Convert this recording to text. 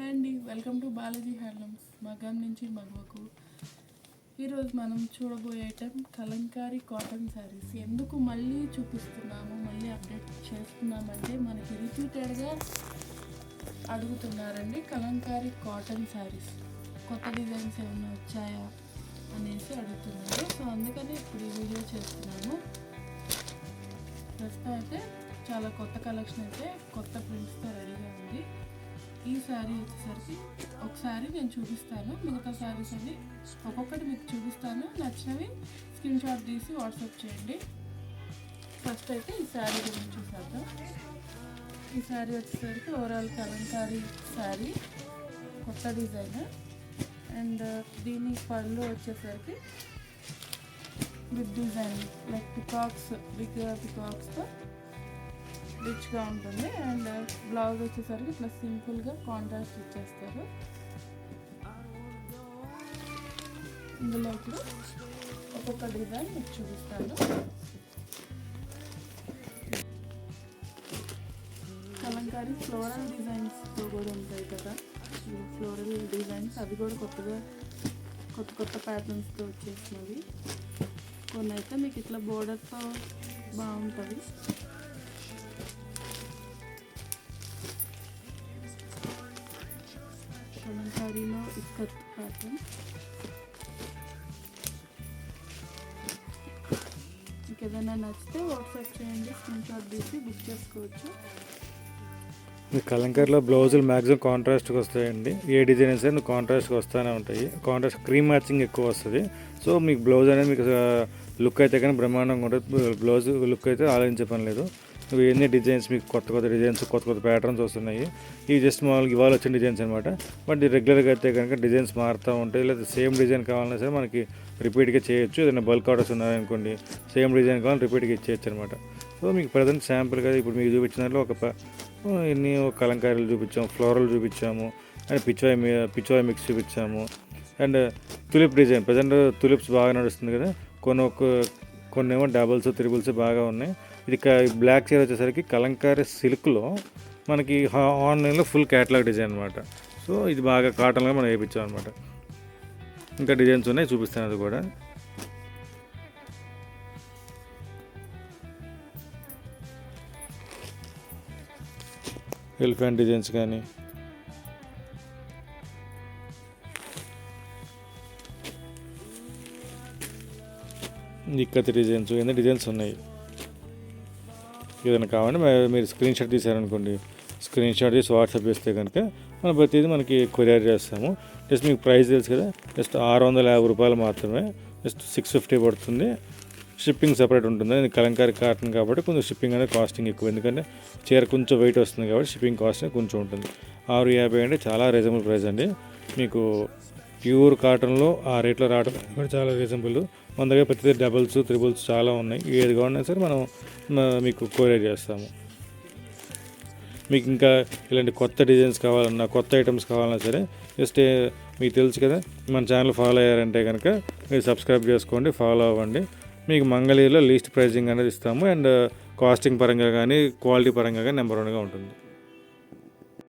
Hi అండి, welcome to Balaji handlooms. మగం నుంచి మగవకు. ఈరోజు మనం చూడబోయే ఐటమ్ కలంకారీ కాటన్ శారీస్. ఎందుకు మళ్ళీ చూపిస్తున్నాము, మళ్ళీ అప్డేట్ చేస్తున్నామంటే మనకి రిపీటెడ్గా అడుగుతున్నారండి కలంకారీ కాటన్ శారీస్ కొత్త డిజైన్స్ ఏమైనా వచ్చాయా అనేసి అడుగుతున్నారు. సో అందుకని ఇప్పుడు ఈ వీడియో చేస్తున్నాము. ప్రస్తుతం అయితే చాలా కొత్త కలెక్షన్ అయితే కొత్త ప్రింట్స్తో రెడీగా ఉంది. ఈ శారీ వచ్చేసరికి ఒకసారి నేను చూపిస్తాను, మిగతా శారీస్ అన్ని ఒక్కొక్కటి మీకు చూపిస్తాను. నచ్చినవి స్క్రీన్ షాట్ తీసి వాట్సాప్ చేయండి. ఫస్ట్ అయితే ఈ శారీ గురించి చూసేద్దాం. ఈ శారీ వచ్చేసరికి ఓవరాల్ కలంకారీ శారీ, కొత్త డిజైన్. అండ్ దీని పళ్ళు వచ్చేసరికి big design like peacocks, big పికాక్స్తో రిచ్గా ఉంటుంది. అండ్ బ్లౌజ్ వచ్చేసరికి ఇట్లా సింపుల్గా కాంట్రాస్ట్ ఇచ్చేస్తారు. ఇందులో ఇప్పుడు ఒక్కొక్క డిజైన్ మీకు చూపిస్తాను. కలంకారీ ఫ్లోరల్ డిజైన్స్తో కూడా ఉంటాయి కదా, ఫ్లోరల్ డిజైన్స్ అవి కూడా కొత్త ప్యాటర్న్స్తో వచ్చేసినవి. కొన్ని అయితే మీకు ఇట్లా బోర్డర్తో బాగుంటుంది. కలంకారీలో ఇక్కత్ ప్యాటర్న్. మీకు ఏదైనా నచ్చితే వాట్సాప్ చేయండి, స్క్రీన్ షాట్ తీసి బుక్ చేసుకోవచ్చు. కలంకారీలో బ్లౌజులు మ్యాక్సిమం కాంట్రాస్ట్కి వస్తాయండి. ఏ డిజైన్స్ అయినా కాంట్రాస్ట్కి వస్తూనే ఉంటాయి. కాంట్రాస్ట్ క్రీమ్ మ్యాచింగ్ ఎక్కువ వస్తుంది. సో మీకు బ్లౌజ్ అనేది మీకు లుక్ అయితే కానీ బ్రహ్మాండంగా ఉంటుంది. బ్లౌజ్ లుక్ అయితే ఆలోచించే పని లేదు. ఎన్ని డిజైన్స్ మీకు కొత్త డిజైన్స్, కొత్త ప్యాటర్న్స్ వస్తున్నాయి. ఇవి జస్ట్ మామూలుగా ఇవాళ వచ్చిన డిజైన్స్ అనమాట. బట్ రెగ్యులర్గా అయితే కనుక డిజైన్స్ మారుతూ ఉంటాయి. లేదా సేమ్ డిజైన్ కావాలన్నా సరే మనకి రిపీట్గా చేయొచ్చు. ఏదైనా బల్క్ ఆర్డర్స్ ఉన్నాయనుకోండి, సేమ్ డిజైన్ కావాలి రిపీట్గా ఇచ్చేయచ్చు అనమాట. సో మీకు ప్రజెంట్ శాంపుల్గా ఇప్పుడు మీకు చూపించిన దాంట్లో ఎన్ని కలంకారీలు చూపించాము, ఫ్లోరల్ చూపించాము, అండ్ పిచ్వాయ్ మిక్స్ చూపించాము. And tulip design, present tulips బాగా నడుస్తుంది కదా. కొన్ని ఏమో డబుల్స్, త్రిబుల్స్ బాగా ఉన్నాయి. ఇది బ్లాక్ చీర వచ్చేసరికి కలంకారీ సిల్క్లో మనకి ఆన్లైన్లో ఫుల్ క్యాటలాగ్ డిజైన్ అనమాట. సో ఇది బాగా కాటన్గా మనం వేయించాం అనమాట. ఇంకా డిజైన్స్ ఉన్నాయి, చూపిస్తాను అది కూడా. ఎలిఫెంట్ డిజైన్స్ కానీ, ఇక్కత్ డిజైన్స్, ఎన్ని డిజైన్స్ ఉన్నాయి. ఏదైనా కావాలంటే మీరు స్క్రీన్ షాట్ తీసారనుకోండి, స్క్రీన్ షాట్ తీసి వాట్సాప్ చేస్తే కనుక మనం ప్రతిదీ మనకి కొరియర్ చేస్తాము. జస్ట్ మీకు ప్రైస్ తెలుసు కదా, జస్ట్ 650 రూపాయలు మాత్రమే. జస్ట్ 650 పడుతుంది. షిప్పింగ్ సపరేట్ ఉంటుంది. ఇది కలంకారీ కాటన్ కాబట్టి కొంచెం షిప్పింగ్ అనేది కాస్టింగ్ ఎక్కువ, ఎందుకంటే చీర కొంచెం వెయిట్ వస్తుంది కాబట్టి షిప్పింగ్ కాస్ట్ కొంచెం ఉంటుంది. 650 అంటే చాలా రీజనబుల్ ప్రైస్ అండి. మీకు ప్యూర్ కాటన్లో ఆ రేట్లో రావడం కూడా చాలా రీజనబుల్. మన దగ్గర ప్రతి డబుల్స్, త్రిబుల్స్ చాలా ఉన్నాయి. ఏది కావాలన్నా సరే మనం మీకు కొరియర్ చేస్తాము. మీకు ఇంకా ఇలాంటి కొత్త డిజైన్స్ కావాలన్నా, కొత్త ఐటమ్స్ కావాలన్నా సరే జస్ట్ మీకు తెలుసు కదా, మన ఛానల్ ఫాలో అయ్యారంటే కనుక మీరు సబ్స్క్రైబ్ చేసుకోండి, ఫాలో అవ్వండి. మీకు మంగళగిరిలో లీస్ట్ ప్రైజింగ్ అనేది ఇస్తాము. అండ్ కాస్టింగ్ పరంగా కానీ, క్వాలిటీ పరంగా కానీ నెంబర్ 1గా ఉంటుంది.